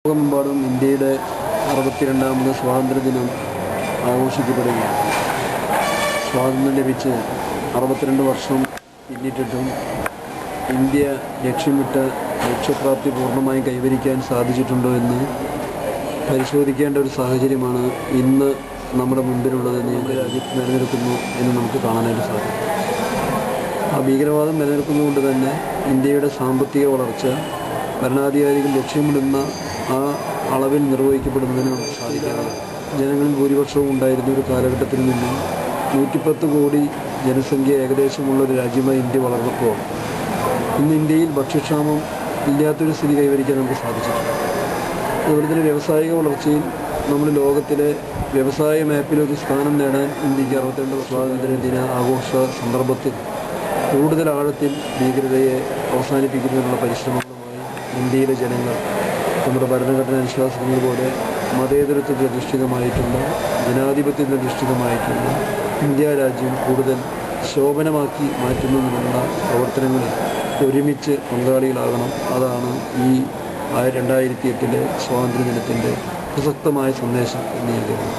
ലോകമെമ്പാടും ഇന്ത്യയുടെ 62ാമത് സ്വാതന്ത്ര്യദിനം ആഘോഷിക്കപ്പെടുകയാണ്. സ്വാതന്ത്ര്യം ലഭിച്ച് 62 വർഷം പിന്നിട്ടിട്ടും ഇന്ത്യ ലക്ഷ്യമിട്ട ലക്ഷ്യപ്രാപ്തി പൂർണ്ണമായും കൈവരിക്കാൻ സാധിച്ചിട്ടുണ്ടോ എന്ന് പരിശോധിക്കേണ്ട ഒരു സാഹചര്യമാണ് ഇന്ന് നമ്മുടെ മുൻപിലുള്ളതെന്ന് നമ്മുടെ രാജ്യത്ത് നിലനിൽക്കുന്നു എന്ന് നമുക്ക് കാണാനായിട്ട് സാധിക്കും. ആ ഭീകരവാദം നിലനിൽക്കുന്നതുകൊണ്ട് തന്നെ ഇന്ത്യയുടെ സാമ്പത്തിക വളർച്ച ഭരണാധികാരികൾ ലക്ഷ്യമിടുന്ന ആ അളവിൽ നിർവഹിക്കപ്പെടുന്നതിന് നമുക്ക് സാധിക്കാതെ ജനങ്ങളിൽ ഭൂരിപക്ഷവും ഉണ്ടായിരുന്ന ഒരു കാലഘട്ടത്തിൽ നിന്നും 110 കോടി ജനസംഖ്യ ഏകദേശമുള്ളൊരു രാജ്യമായി ഇന്ത്യ വളർന്നപ്പോൾ ഇന്ന് ഇന്ത്യയിൽ ഭക്ഷ്യക്ഷാമം ഇല്ലാത്തൊരു സ്ഥിതി കൈവരിക്കാൻ നമുക്ക് സാധിച്ചിട്ടുണ്ട്. അതുപോലെ തന്നെ വ്യാവസായിക വളർച്ചയിൽ നമ്മൾ ലോകത്തിലെ വ്യവസായ മാപ്പിലൊരു സ്ഥാനം നേടാൻ ഇന്ത്യക്ക് 62 സ്വാതന്ത്ര്യദിന ആഘോഷ സന്ദർഭത്തിൽ കൂടുതൽ ആഴത്തിൽ ഭീകരതയെ അവസാനിപ്പിക്കുന്നതിനുള്ള പരിശ്രമങ്ങളുമായി ഇന്ത്യയിലെ ജനങ്ങൾ നമ്മുടെ ഭരണഘടന അനുശാസിക്കുന്നത് പോലെ മതേതരത്വത്തിൽ അധിഷ്ഠിതമായിട്ടുള്ള ജനാധിപത്യത്തിൽ അധിഷ്ഠിതമായിട്ടുള്ള ഇന്ത്യ രാജ്യം കൂടുതൽ ശോഭനമാക്കി മാറ്റുന്നതിനുള്ള പ്രവർത്തനങ്ങളിൽ ഒരുമിച്ച് പങ്കാളികളാകണം. അതാണ് ഈ 2008 സ്വാതന്ത്ര്യദിനത്തിൻ്റെ പ്രസക്തമായ സന്ദേശം എന്ന് ഞാൻ കരുതുന്നു.